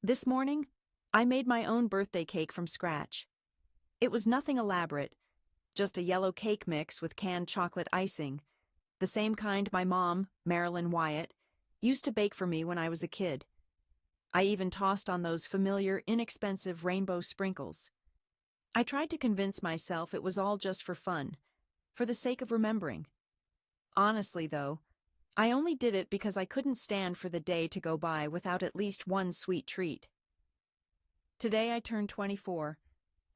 This morning, I made my own birthday cake from scratch. It was nothing elaborate, just a yellow cake mix with canned chocolate icing, the same kind my mom, Marilyn Wyatt, used to bake for me when I was a kid. I even tossed on those familiar, inexpensive rainbow sprinkles. I tried to convince myself it was all just for fun, for the sake of remembering. Honestly, though, I only did it because I couldn't stand for the day to go by without at least one sweet treat. Today I turned 24,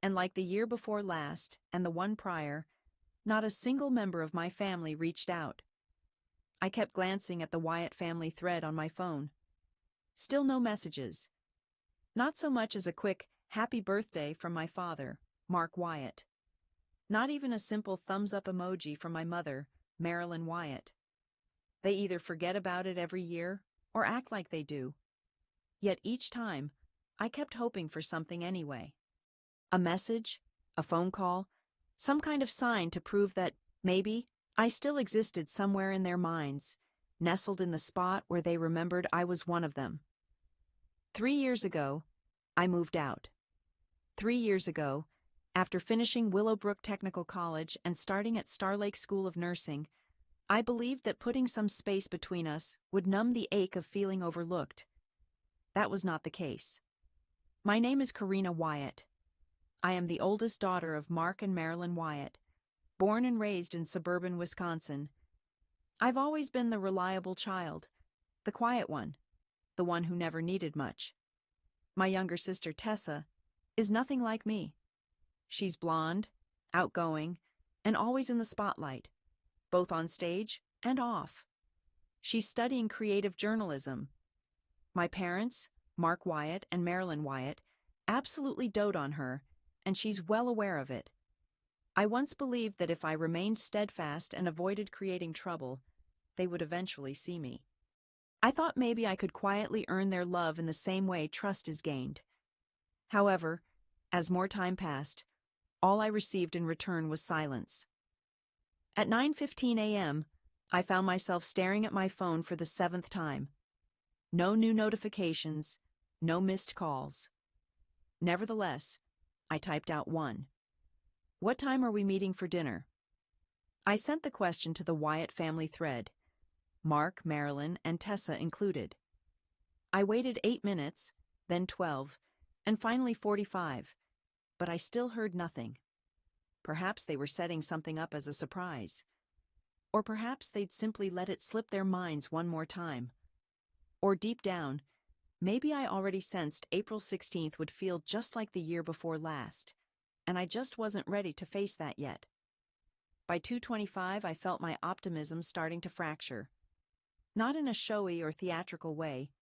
and like the year before last and the one prior, not a single member of my family reached out. I kept glancing at the Wyatt family thread on my phone. Still no messages. Not so much as a quick, happy birthday from my father, Mark Wyatt. Not even a simple thumbs-up emoji from my mother, Marilyn Wyatt. They either forget about it every year or act like they do. Yet each time, I kept hoping for something anyway. A message, a phone call, some kind of sign to prove that, maybe, I still existed somewhere in their minds, nestled in the spot where they remembered I was one of them. 3 years ago, I moved out. 3 years ago, after finishing Willowbrook Technical College and starting at Starlake School of Nursing, I believed that putting some space between us would numb the ache of feeling overlooked. That was not the case. My name is Karina Wyatt. I am the oldest daughter of Mark and Marilyn Wyatt, born and raised in suburban Wisconsin. I've always been the reliable child, the quiet one, the one who never needed much. My younger sister Tessa is nothing like me. She's blonde, outgoing, and always in the spotlight, both on stage and off. She's studying creative journalism. My parents, Mark Wyatt and Marilyn Wyatt, absolutely dote on her, and she's well aware of it. I once believed that if I remained steadfast and avoided creating trouble, they would eventually see me. I thought maybe I could quietly earn their love in the same way trust is gained. However, as more time passed, all I received in return was silence. At 9:15 a.m., I found myself staring at my phone for the 7th time. No new notifications, no missed calls. Nevertheless, I typed out one. "What time are we meeting for dinner?" I sent the question to the Wyatt family thread, Mark, Marilyn, and Tessa included. I waited 8 minutes, then 12, and finally 45, but I still heard nothing. Perhaps they were setting something up as a surprise. Or perhaps they'd simply let it slip their minds one more time. Or deep down, maybe I already sensed April 16th would feel just like the year before last, and I just wasn't ready to face that yet. By 2:25, I felt my optimism starting to fracture. Not in a showy or theatrical way.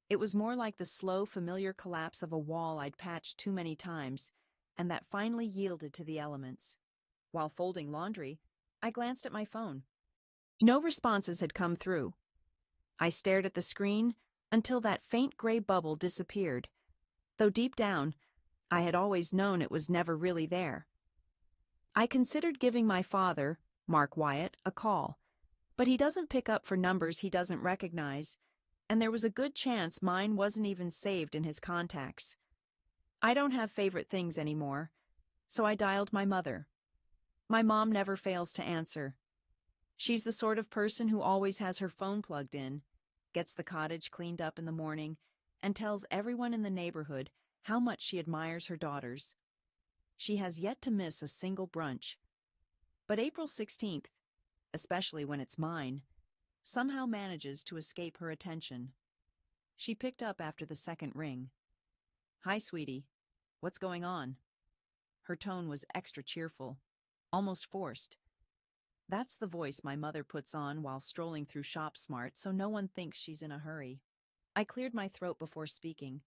It was more like the slow, familiar collapse of a wall I'd patched too many times, and that finally yielded to the elements. While folding laundry, I glanced at my phone. No responses had come through. I stared at the screen until that faint gray bubble disappeared, though deep down, I had always known it was never really there. I considered giving my father, Mark Wyatt, a call, but he doesn't pick up for numbers he doesn't recognize, and there was a good chance mine wasn't even saved in his contacts. I don't have favorite things anymore, so I dialed my mother. My mom never fails to answer. She's the sort of person who always has her phone plugged in, gets the cottage cleaned up in the morning, and tells everyone in the neighborhood how much she admires her daughters. She has yet to miss a single brunch. But April 16th, especially when it's mine, somehow manages to escape her attention. She picked up after the second ring. "Hi, sweetie. What's going on?" Her tone was extra cheerful, almost forced. That's the voice my mother puts on while strolling through ShopSmart so no one thinks she's in a hurry. I cleared my throat before speaking.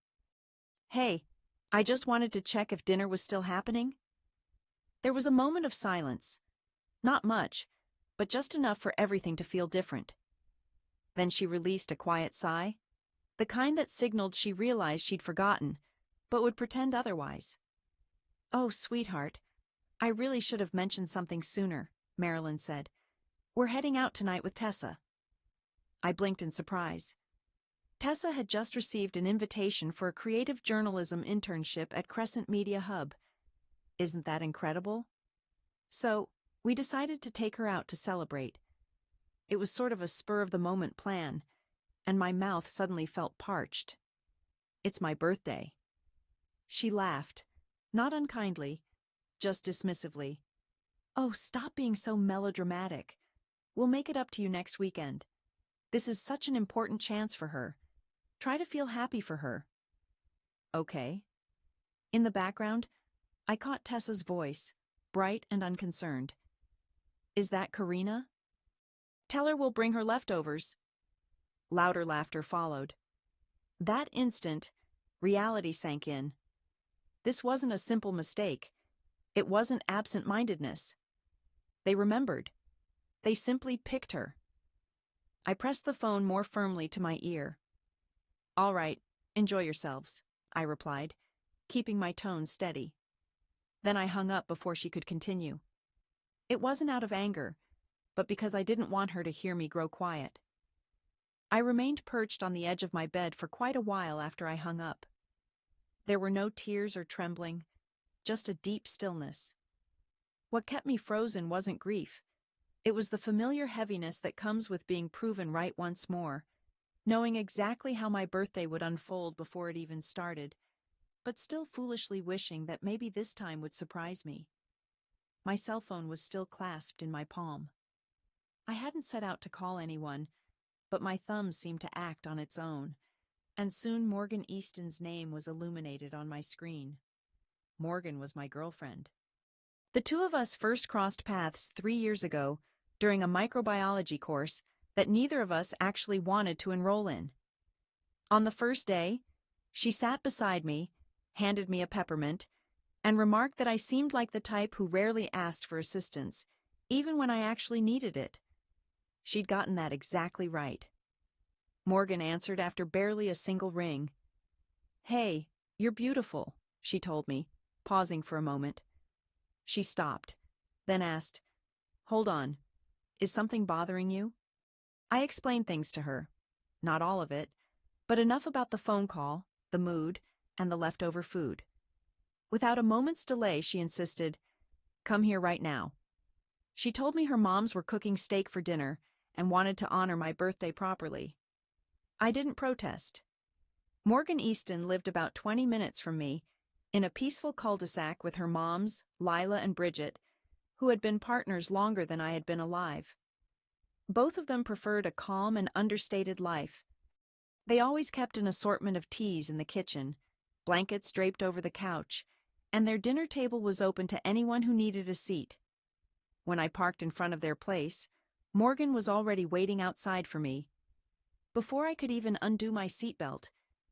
"Hey, I just wanted to check if dinner was still happening." There was a moment of silence. Not much, but just enough for everything to feel different. Then she released a quiet sigh, the kind that signaled she realized she'd forgotten, but would pretend otherwise. "Oh, sweetheart, I really should have mentioned something sooner," Marilyn said. "We're heading out tonight with Tessa." I blinked in surprise. Tessa had just received an invitation for a creative journalism internship at Crescent Media Hub. Isn't that incredible? So, we decided to take her out to celebrate. It was sort of a spur-of-the-moment plan, and my mouth suddenly felt parched. It's my birthday. She laughed, not unkindly, just dismissively. Oh, stop being so melodramatic. We'll make it up to you next weekend. This is such an important chance for her. Try to feel happy for her. Okay. In the background, I caught Tessa's voice, bright and unconcerned. Is that Karina? Tell her we'll bring her leftovers. Louder laughter followed. That instant, reality sank in. This wasn't a simple mistake. It wasn't absent-mindedness. They remembered. They simply picked her. I pressed the phone more firmly to my ear. All right, enjoy yourselves, I replied, keeping my tone steady. Then I hung up before she could continue. It wasn't out of anger, but because I didn't want her to hear me grow quiet. I remained perched on the edge of my bed for quite a while after I hung up. There were no tears or trembling, just a deep stillness. What kept me frozen wasn't grief. It was the familiar heaviness that comes with being proven right once more, knowing exactly how my birthday would unfold before it even started, but still foolishly wishing that maybe this time would surprise me. My cell phone was still clasped in my palm. I hadn't set out to call anyone, but my thumb seemed to act on its own, and soon Morgan Easton's name was illuminated on my screen. Morgan was my girlfriend. The two of us first crossed paths 3 years ago during a microbiology course that neither of us actually wanted to enroll in. On the first day, she sat beside me, handed me a peppermint, and remarked that I seemed like the type who rarely asked for assistance, even when I actually needed it. She'd gotten that exactly right. Morgan answered after barely a single ring. Hey, you're beautiful, she told me, pausing for a moment. She stopped, then asked, Hold on, is something bothering you? I explained things to her. Not all of it, but enough about the phone call, the mood, and the leftover food. Without a moment's delay, she insisted, Come here right now. She told me her moms were cooking steak for dinner and wanted to honor my birthday properly. I didn't protest. Morgan Easton lived about 20 minutes from me, in a peaceful cul-de-sac with her moms, Lila and Bridget, who had been partners longer than I had been alive. Both of them preferred a calm and understated life. They always kept an assortment of teas in the kitchen, blankets draped over the couch, and their dinner table was open to anyone who needed a seat. When I parked in front of their place, Morgan was already waiting outside for me. Before I could even undo my seatbelt,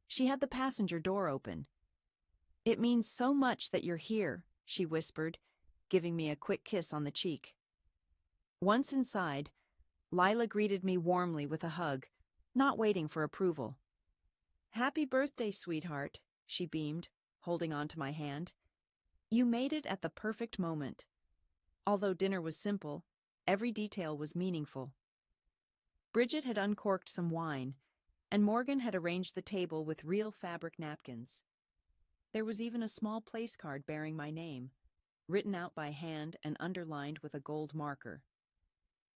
she had the passenger door open. It means so much that you're here, she whispered, giving me a quick kiss on the cheek. Once inside, Lila greeted me warmly with a hug, not waiting for approval. Happy birthday, sweetheart, she beamed, holding on to my hand. You made it at the perfect moment. Although dinner was simple, every detail was meaningful. Bridget had uncorked some wine, and Morgan had arranged the table with real fabric napkins. There was even a small place card bearing my name, written out by hand and underlined with a gold marker.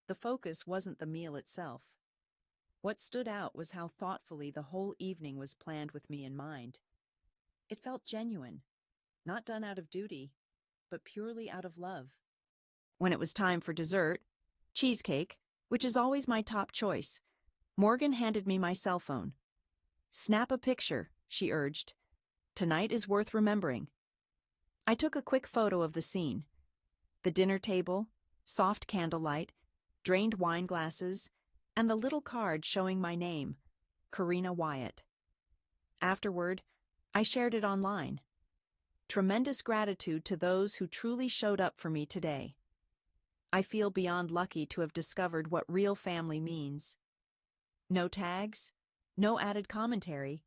The focus wasn't the meal itself. What stood out was how thoughtfully the whole evening was planned with me in mind. It felt genuine, not done out of duty, but purely out of love. When it was time for dessert, cheesecake, which is always my top choice, Morgan handed me my cell phone. Snap a picture, she urged. Tonight is worth remembering. I took a quick photo of the scene. The dinner table, soft candlelight, drained wine glasses, and the little card showing my name, Karina Wyatt. Afterward, I shared it online. Tremendous gratitude to those who truly showed up for me today. I feel beyond lucky to have discovered what real family means. No tags, no added commentary,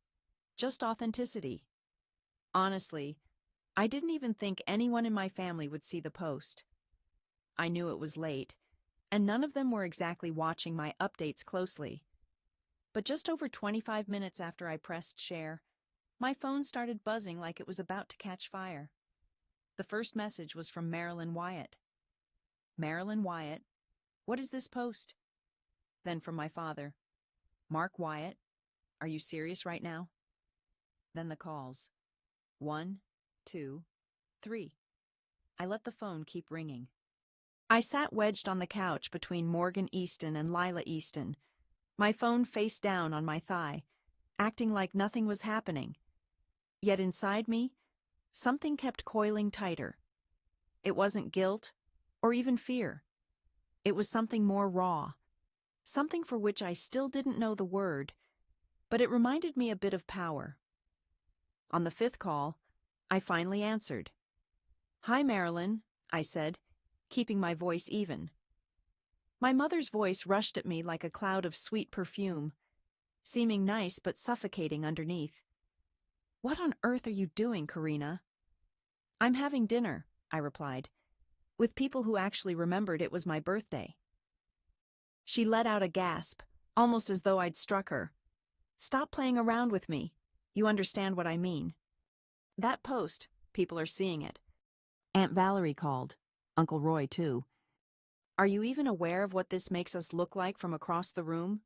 just authenticity. Honestly, I didn't even think anyone in my family would see the post. I knew it was late, and none of them were exactly watching my updates closely. But just over 25 minutes after I pressed share, my phone started buzzing like it was about to catch fire. The first message was from Marilyn Wyatt. Marilyn Wyatt, what is this post? Then from my father. Mark Wyatt, are you serious right now? Then the calls. 1, 2, 3. I let the phone keep ringing. I sat wedged on the couch between Morgan Easton and Lila Easton, my phone face down on my thigh, acting like nothing was happening. Yet inside me, something kept coiling tighter. It wasn't guilt or even fear. It was something more raw, something for which I still didn't know the word, but it reminded me a bit of power. On the fifth call, I finally answered. Hi, Marilyn, I said, keeping my voice even. My mother's voice rushed at me like a cloud of sweet perfume, seeming nice but suffocating underneath. What on earth are you doing, Karina? I'm having dinner, I replied, with people who actually remembered it was my birthday. She let out a gasp, almost as though I'd struck her. Stop playing around with me. You understand what I mean. That post, people are seeing it. Aunt Valerie called. Uncle Roy, too. Are you even aware of what this makes us look like from across the room?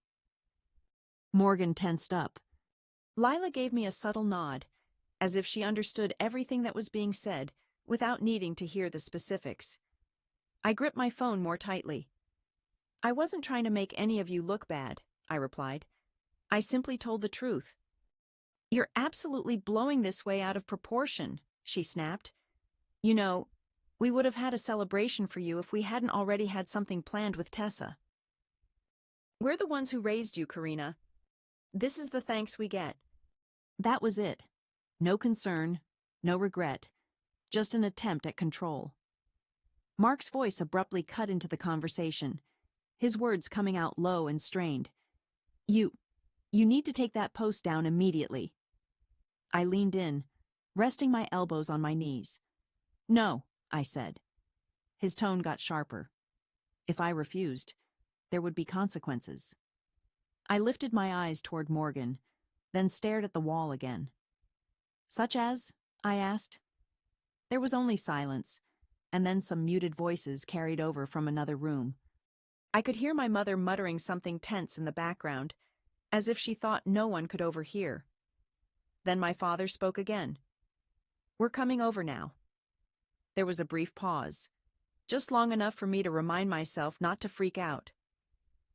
Morgan tensed up. Lila gave me a subtle nod, as if she understood everything that was being said without needing to hear the specifics. I gripped my phone more tightly. I wasn't trying to make any of you look bad, I replied. I simply told the truth. You're absolutely blowing this way out of proportion, she snapped. You know, we would have had a celebration for you if we hadn't already had something planned with Tessa. We're the ones who raised you, Karina. This is the thanks we get. That was it. No concern, no regret, just an attempt at control. Mark's voice abruptly cut into the conversation, his words coming out low and strained. You need to take that post down immediately. I leaned in, resting my elbows on my knees. No, I said. His tone got sharper. If I refused, there would be consequences. I lifted my eyes toward Morgan, then stared at the wall again. Such as? I asked. There was only silence, and then some muted voices carried over from another room. I could hear my mother muttering something tense in the background, as if she thought no one could overhear. Then my father spoke again. We're coming over now. There was a brief pause, just long enough for me to remind myself not to freak out.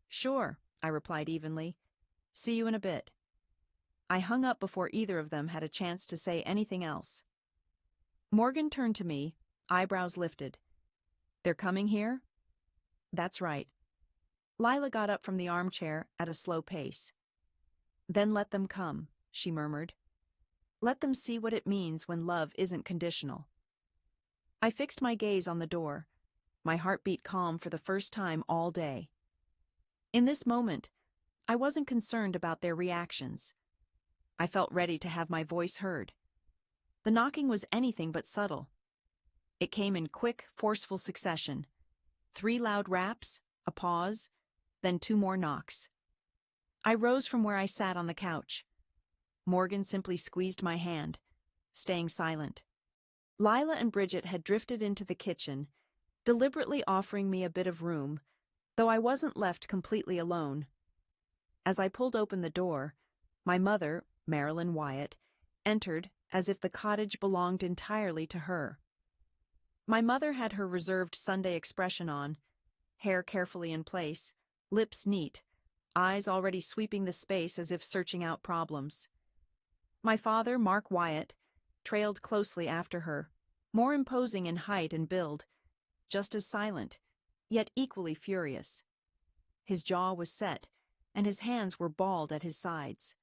Sure, I replied evenly. See you in a bit. I hung up before either of them had a chance to say anything else. Morgan turned to me, eyebrows lifted. They're coming here? That's right. Lila got up from the armchair at a slow pace. Then let them come, she murmured. Let them see what it means when love isn't conditional. I fixed my gaze on the door, my heartbeat calm for the first time all day. In this moment, I wasn't concerned about their reactions. I felt ready to have my voice heard. The knocking was anything but subtle. It came in quick, forceful succession. 3 loud raps, a pause, then 2 more knocks. I rose from where I sat on the couch. Morgan simply squeezed my hand, staying silent. Lila and Bridget had drifted into the kitchen, deliberately offering me a bit of room, though I wasn't left completely alone. As I pulled open the door, my mother, Marilyn Wyatt, entered as if the cottage belonged entirely to her. My mother had her reserved Sunday expression on, hair carefully in place, lips neat, eyes already sweeping the space as if searching out problems. My father, Mark Wyatt, trailed closely after her, more imposing in height and build, just as silent, yet equally furious. His jaw was set, and his hands were balled at his sides.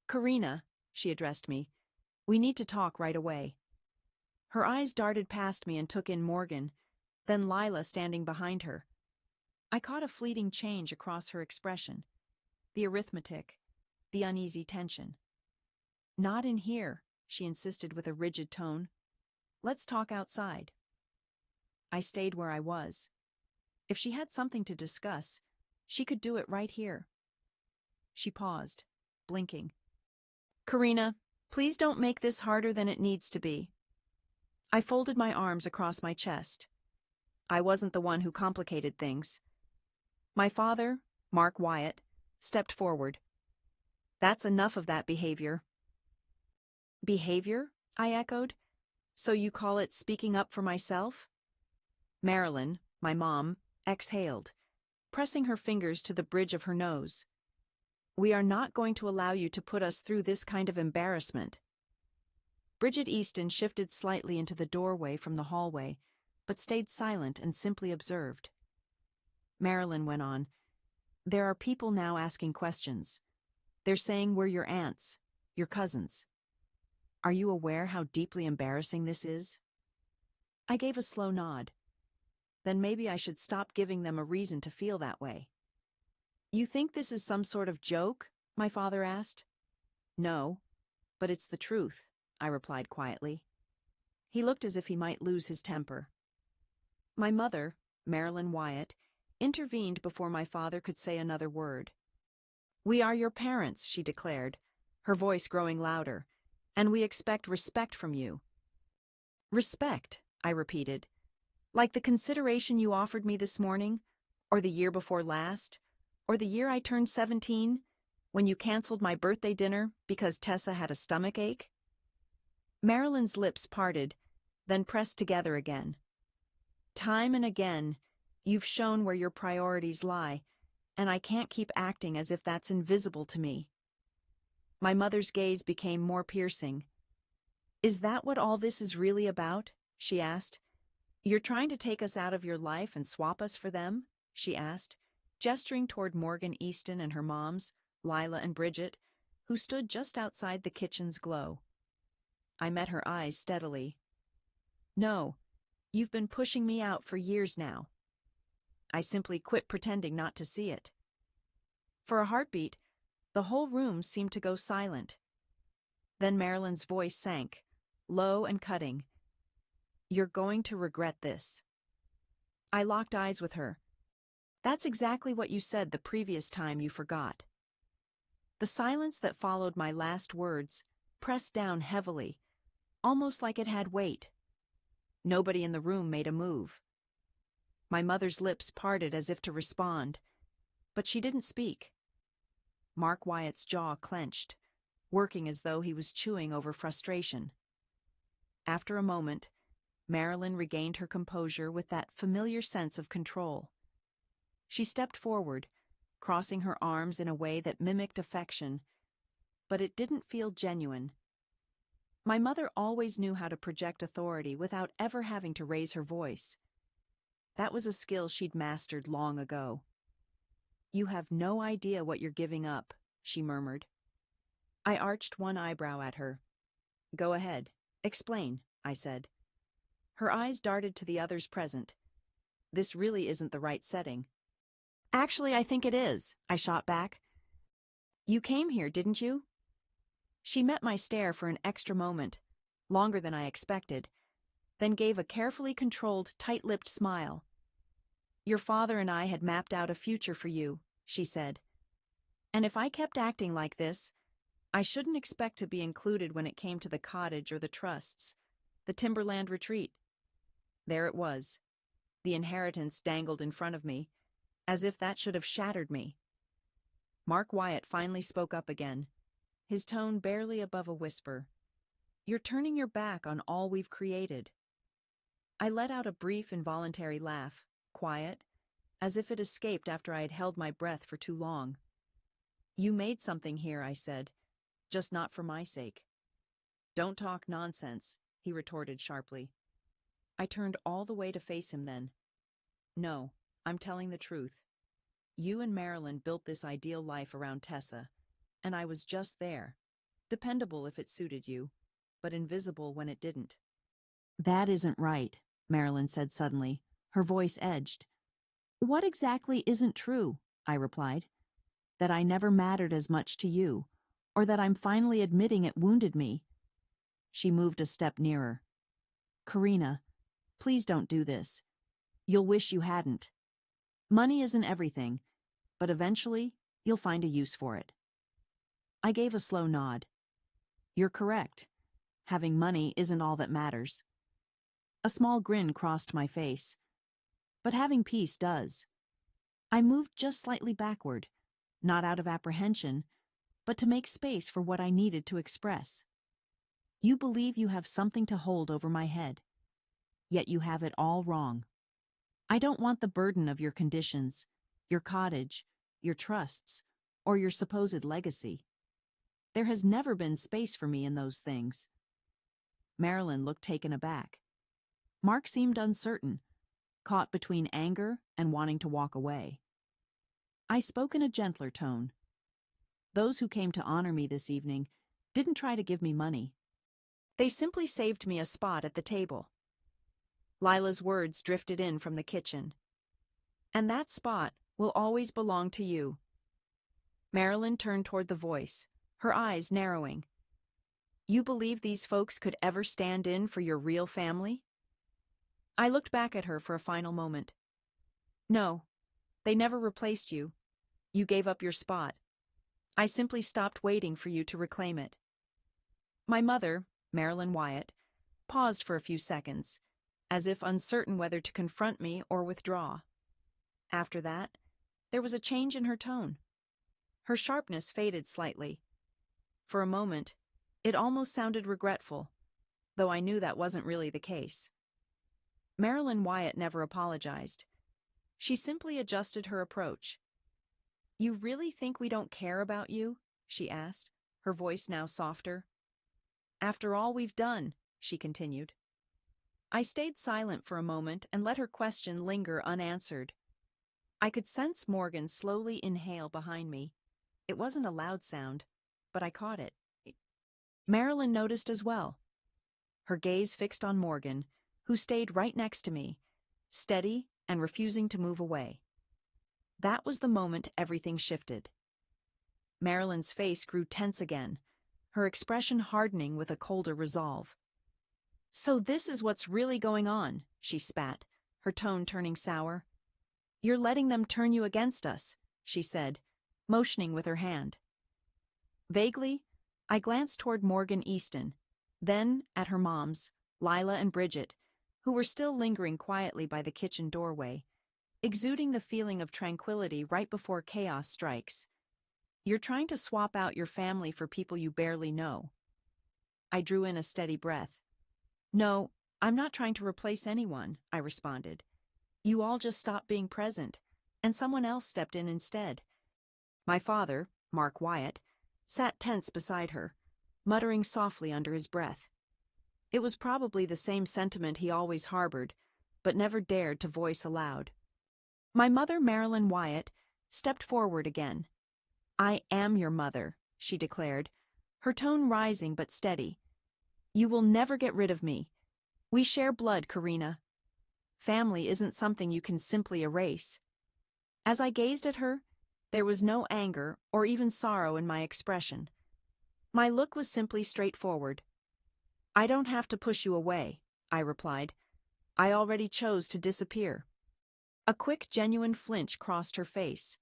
Karina, she addressed me, we need to talk right away. Her eyes darted past me and took in Morgan, then Lila standing behind her. I caught a fleeting change across her expression, the arithmetic, the uneasy tension. Not in here, she insisted with a rigid tone. Let's talk outside. I stayed where I was. If she had something to discuss, she could do it right here. She paused, blinking. Karina, please don't make this harder than it needs to be. I folded my arms across my chest. I wasn't the one who complicated things. My father, Mark Wyatt, stepped forward. That's enough of that behavior. Behavior? I echoed. So you call it speaking up for myself? Marilyn, my mom, exhaled, pressing her fingers to the bridge of her nose. We are not going to allow you to put us through this kind of embarrassment. Bridget Easton shifted slightly into the doorway from the hallway, but stayed silent and simply observed. Marilyn went on. There are people now asking questions. They're saying we're your aunts, your cousins. Are you aware how deeply embarrassing this is? I gave a slow nod. Then maybe I should stop giving them a reason to feel that way. You think this is some sort of joke? My father asked. No, but it's the truth, I replied quietly. He looked as if he might lose his temper. My mother, Marilyn Wyatt, intervened before my father could say another word. We are your parents, she declared, her voice growing louder, and we expect respect from you. Respect, I repeated. Like the consideration you offered me this morning, or the year before last, or the year I turned 17, when you canceled my birthday dinner because Tessa had a stomach ache? Marilyn's lips parted, then pressed together again. Time and again, you've shown where your priorities lie, and I can't keep acting as if that's invisible to me. My mother's gaze became more piercing. Is that what all this is really about? She asked. You're trying to take us out of your life and swap us for them? She asked, gesturing toward Morgan Easton and her moms, Lila and Bridget, who stood just outside the kitchen's glow. I met her eyes steadily. No, you've been pushing me out for years now. I simply quit pretending not to see it. For a heartbeat, the whole room seemed to go silent. Then Marilyn's voice sank, low and cutting. You're going to regret this. I locked eyes with her. That's exactly what you said the previous time you forgot. The silence that followed my last words pressed down heavily, almost like it had weight. Nobody in the room made a move. My mother's lips parted as if to respond, but she didn't speak. Mark Wyatt's jaw clenched, working as though he was chewing over frustration. After a moment, Marilyn regained her composure with that familiar sense of control. She stepped forward, crossing her arms in a way that mimicked affection, but it didn't feel genuine. My mother always knew how to project authority without ever having to raise her voice. That was a skill she'd mastered long ago. You have no idea what you're giving up, she murmured. I arched one eyebrow at her. Go ahead, explain, I said. Her eyes darted to the others present. This really isn't the right setting. Actually, I think it is, I shot back. You came here, didn't you? She met my stare for an extra moment, longer than I expected, then gave a carefully controlled, tight-lipped smile. Your father and I had mapped out a future for you, she said. And if I kept acting like this, I shouldn't expect to be included when it came to the cottage or the trusts, the timberland retreat. There it was. The inheritance dangled in front of me, as if that should have shattered me. Mark Wyatt finally spoke up again, his tone barely above a whisper. You're turning your back on all we've created. I let out a brief involuntary laugh, quiet, as if it escaped after I had held my breath for too long. You made something here, I said, just not for my sake. Don't talk nonsense, he retorted sharply. I turned all the way to face him then. No, I'm telling the truth. You and Marilyn built this ideal life around Tessa, and I was just there, dependable if it suited you, but invisible when it didn't. That isn't right, Marilyn said suddenly, her voice edged. What exactly isn't true? I replied. That I never mattered as much to you, or that I'm finally admitting it wounded me. She moved a step nearer. Karina, please don't do this. You'll wish you hadn't. Money isn't everything, but eventually you'll find a use for it. I gave a slow nod. You're correct. Having money isn't all that matters. A small grin crossed my face. But having peace does. I moved just slightly backward, not out of apprehension, but to make space for what I needed to express. You believe you have something to hold over my head, yet you have it all wrong. I don't want the burden of your conditions, your cottage, your trusts, or your supposed legacy. There has never been space for me in those things. Marilyn looked taken aback. Mark seemed uncertain, caught between anger and wanting to walk away. I spoke in a gentler tone. Those who came to honor me this evening didn't try to give me money. They simply saved me a spot at the table. Lila's words drifted in from the kitchen. And that spot will always belong to you. Marilyn turned toward the voice, her eyes narrowing. You believe these folks could ever stand in for your real family? I looked back at her for a final moment. No, they never replaced you. You gave up your spot. I simply stopped waiting for you to reclaim it. My mother, Marilyn Wyatt, paused for a few seconds, as if uncertain whether to confront me or withdraw. After that, there was a change in her tone. Her sharpness faded slightly. For a moment, it almost sounded regretful, though I knew that wasn't really the case. Marilyn Wyatt never apologized. She simply adjusted her approach. You really think we don't care about you? She asked, her voice now softer. After all we've done, she continued. I stayed silent for a moment and let her question linger unanswered. I could sense Morgan slowly inhale behind me. It wasn't a loud sound, but I caught it. Marilyn noticed as well. Her gaze fixed on Morgan, who stayed right next to me, steady and refusing to move away. That was the moment everything shifted. Marilyn's face grew tense again, her expression hardening with a colder resolve. So this is what's really going on, she spat, her tone turning sour. You're letting them turn you against us, she said, motioning with her hand. Vaguely, I glanced toward Morgan Easton, then at her moms, Lila and Bridget, who were still lingering quietly by the kitchen doorway, exuding the feeling of tranquility right before chaos strikes. You're trying to swap out your family for people you barely know. I drew in a steady breath. No, I'm not trying to replace anyone, I responded. You all just stopped being present, and someone else stepped in instead. My father, Mark Wyatt, sat tense beside her, muttering softly under his breath. It was probably the same sentiment he always harbored, but never dared to voice aloud. My mother, Marilyn Wyatt, stepped forward again. I am your mother, she declared, her tone rising but steady. You will never get rid of me. We share blood, Karina. Family isn't something you can simply erase. As I gazed at her, there was no anger or even sorrow in my expression. My look was simply straightforward. I don't have to push you away, I replied. I already chose to disappear. A quick, genuine flinch crossed her face.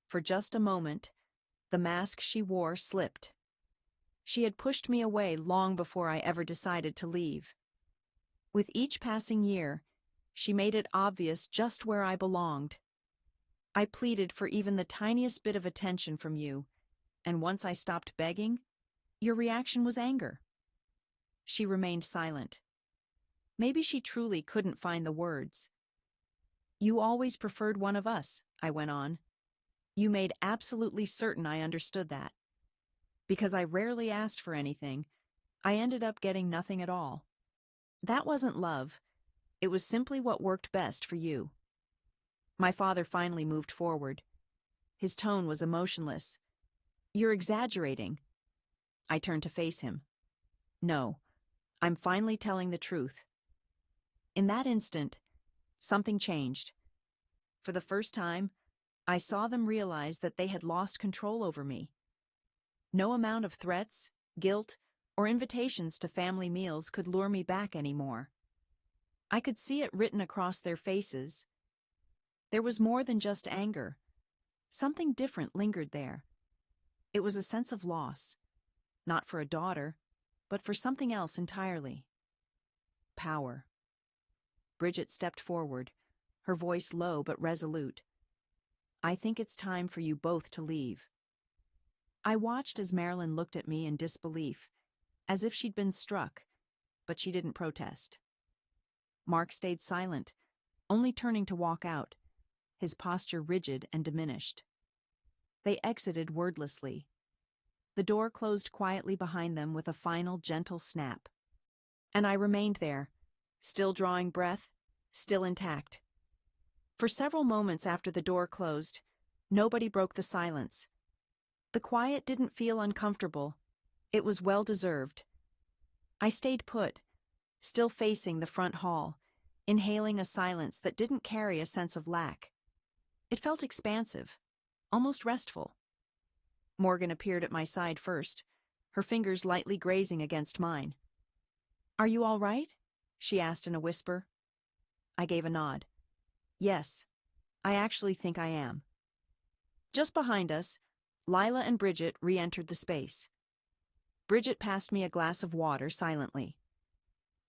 For just a moment, the mask she wore slipped. She had pushed me away long before I ever decided to leave. With each passing year, she made it obvious just where I belonged. I pleaded for even the tiniest bit of attention from you, and once I stopped begging, your reaction was anger. She remained silent. Maybe she truly couldn't find the words. You always preferred one of us, I went on. You made absolutely certain I understood that. Because I rarely asked for anything, I ended up getting nothing at all. That wasn't love. It was simply what worked best for you. My father finally moved forward. His tone was emotionless. You're exaggerating. I turned to face him. No, I'm finally telling the truth. In that instant, something changed. For the first time, I saw them realize that they had lost control over me. No amount of threats, guilt, or invitations to family meals could lure me back anymore. I could see it written across their faces. There was more than just anger. Something different lingered there. It was a sense of loss, not for a daughter, but for something else entirely. Power. Bridget stepped forward, her voice low but resolute. I think it's time for you both to leave. I watched as Marilyn looked at me in disbelief, as if she'd been struck, but she didn't protest. Mark stayed silent, only turning to walk out, his posture rigid and diminished. They exited wordlessly. The door closed quietly behind them with a final gentle snap. And I remained there, still drawing breath, still intact. For several moments after the door closed, nobody broke the silence. The quiet didn't feel uncomfortable. It was well-deserved. I stayed put, still facing the front hall, inhaling a silence that didn't carry a sense of lack. It felt expansive, almost restful. Morgan appeared at my side first, her fingers lightly grazing against mine. Are you all right? She asked in a whisper. I gave a nod. Yes, I actually think I am. Just behind us, Lila and Bridget re-entered the space. Bridget passed me a glass of water silently.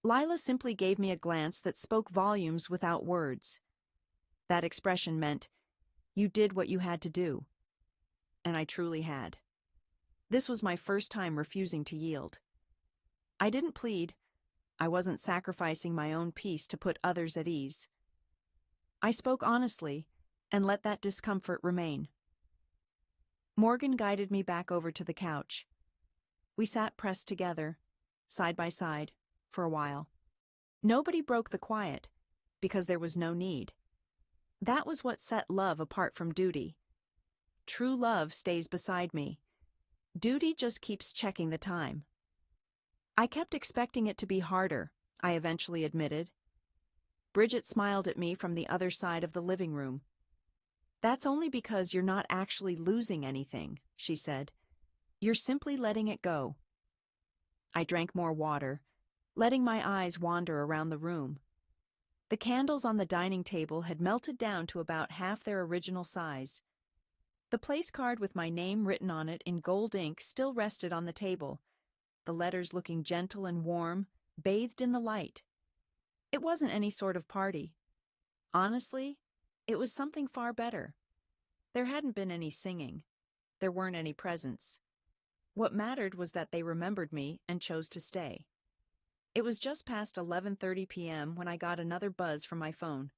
Lila simply gave me a glance that spoke volumes without words. That expression meant, you did what you had to do. And I truly had. This was my first time refusing to yield. I didn't plead. I wasn't sacrificing my own peace to put others at ease. I spoke honestly, and let that discomfort remain. Morgan guided me back over to the couch. We sat pressed together, side by side, for a while. Nobody broke the quiet, because there was no need. That was what set love apart from duty. True love stays beside me. Duty just keeps checking the time. I kept expecting it to be harder, I eventually admitted. Bridget smiled at me from the other side of the living room. That's only because you're not actually losing anything, she said. You're simply letting it go. I drank more water, letting my eyes wander around the room. The candles on the dining table had melted down to about half their original size. The place card with my name written on it in gold ink still rested on the table, the letters looking gentle and warm, bathed in the light. It wasn't any sort of party. Honestly, it was something far better. There hadn't been any singing. There weren't any presents. What mattered was that they remembered me and chose to stay. It was just past 11:30 p.m. when I got another buzz from my phone.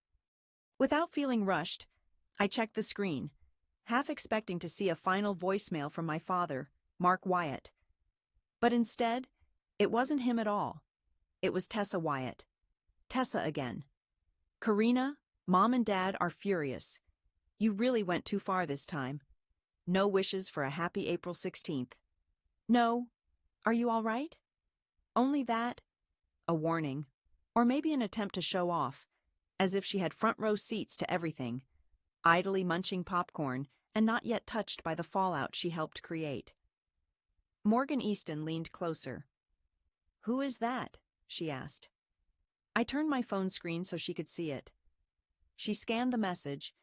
Without feeling rushed, I checked the screen, half expecting to see a final voicemail from my father, Mark Wyatt. But instead, it wasn't him at all. It was Tessa Wyatt. Tessa again. Karina, Mom and Dad are furious. You really went too far this time. No wishes for a happy April 16th. No. Are you all right? Only that. A warning. Or maybe an attempt to show off, as if she had front row seats to everything, idly munching popcorn and not yet touched by the fallout she helped create. Morgan Easton leaned closer. Who is that? She asked. I turned my phone screen so she could see it. She scanned the message,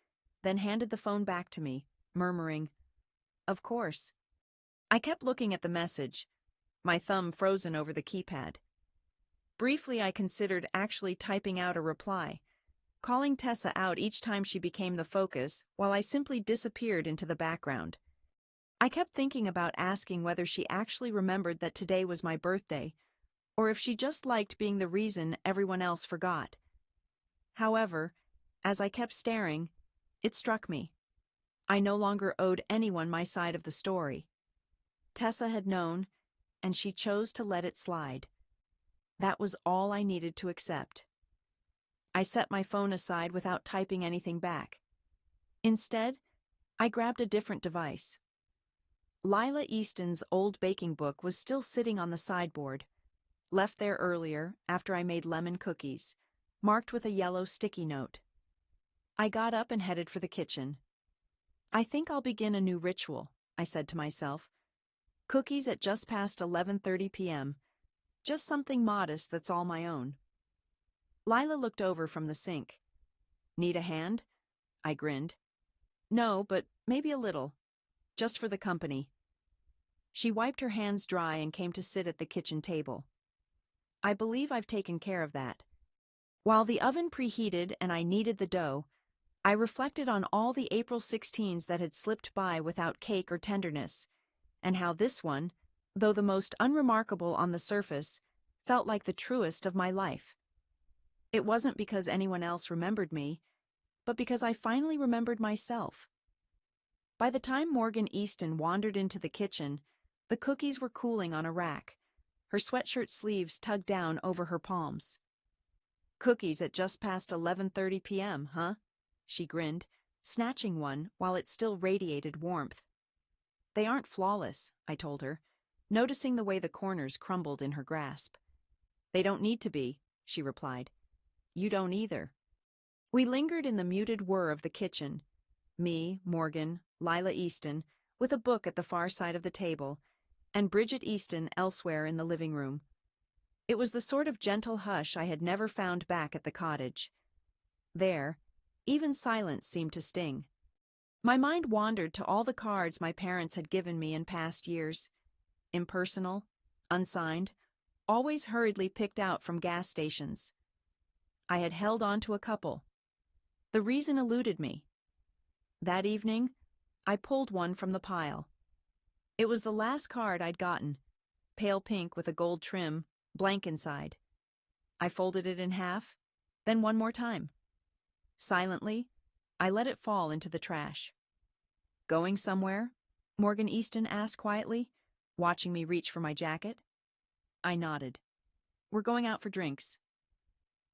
then handed the phone back to me, murmuring, Of course. I kept looking at the message, my thumb frozen over the keypad. Briefly, I considered actually typing out a reply, calling Tessa out each time she became the focus while I simply disappeared into the background. I kept thinking about asking whether she actually remembered that today was my birthday, or if she just liked being the reason everyone else forgot. However, as I kept staring, it struck me. I no longer owed anyone my side of the story. Tessa had known, and she chose to let it slide. That was all I needed to accept. I set my phone aside without typing anything back. Instead, I grabbed a different device. Lila Easton's old baking book was still sitting on the sideboard, left there earlier after I made lemon cookies, marked with a yellow sticky note. I got up and headed for the kitchen. I think I'll begin a new ritual, I said to myself. Cookies at just past 11:30 p.m. Just something modest that's all my own. Lila looked over from the sink. Need a hand? I grinned. No, but maybe a little. Just for the company. She wiped her hands dry and came to sit at the kitchen table. I believe I've taken care of that. While the oven preheated and I kneaded the dough, I reflected on all the April 16s that had slipped by without cake or tenderness, and how this one, though the most unremarkable on the surface, felt like the truest of my life. It wasn't because anyone else remembered me, but because I finally remembered myself. By the time Morgan Easton wandered into the kitchen, the cookies were cooling on a rack, her sweatshirt sleeves tugged down over her palms. "Cookies at just past 11:30 p.m., huh?" she grinned, snatching one while it still radiated warmth. "They aren't flawless," I told her, noticing the way the corners crumbled in her grasp. "They don't need to be," she replied. "You don't either." We lingered in the muted whir of the kitchen. Me, Morgan, Lila Easton, with a book at the far side of the table, and Bridget Easton elsewhere in the living room. It was the sort of gentle hush I had never found back at the cottage. There, even silence seemed to sting. My mind wandered to all the cards my parents had given me in past years. Impersonal, unsigned, always hurriedly picked out from gas stations. I had held on to a couple. The reason eluded me. That evening, I pulled one from the pile. It was the last card I'd gotten, pale pink with a gold trim, blank inside. I folded it in half, then one more time. Silently, I let it fall into the trash. "Going somewhere?" Morgan Easton asked quietly, watching me reach for my jacket. I nodded. "We're going out for drinks."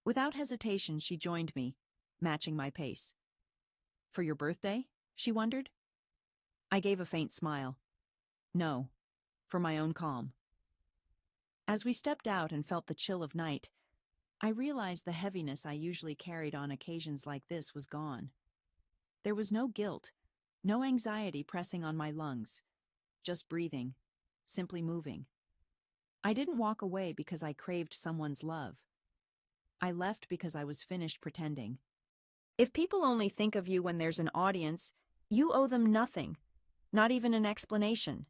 Without hesitation, she joined me, matching my pace. "For your birthday?" she wondered. I gave a faint smile. "No, for my own calm." As we stepped out and felt the chill of night, I realized the heaviness I usually carried on occasions like this was gone. There was no guilt, no anxiety pressing on my lungs, just breathing, simply moving. I didn't walk away because I craved someone's love. I left because I was finished pretending. If people only think of you when there's an audience, you owe them nothing, not even an explanation.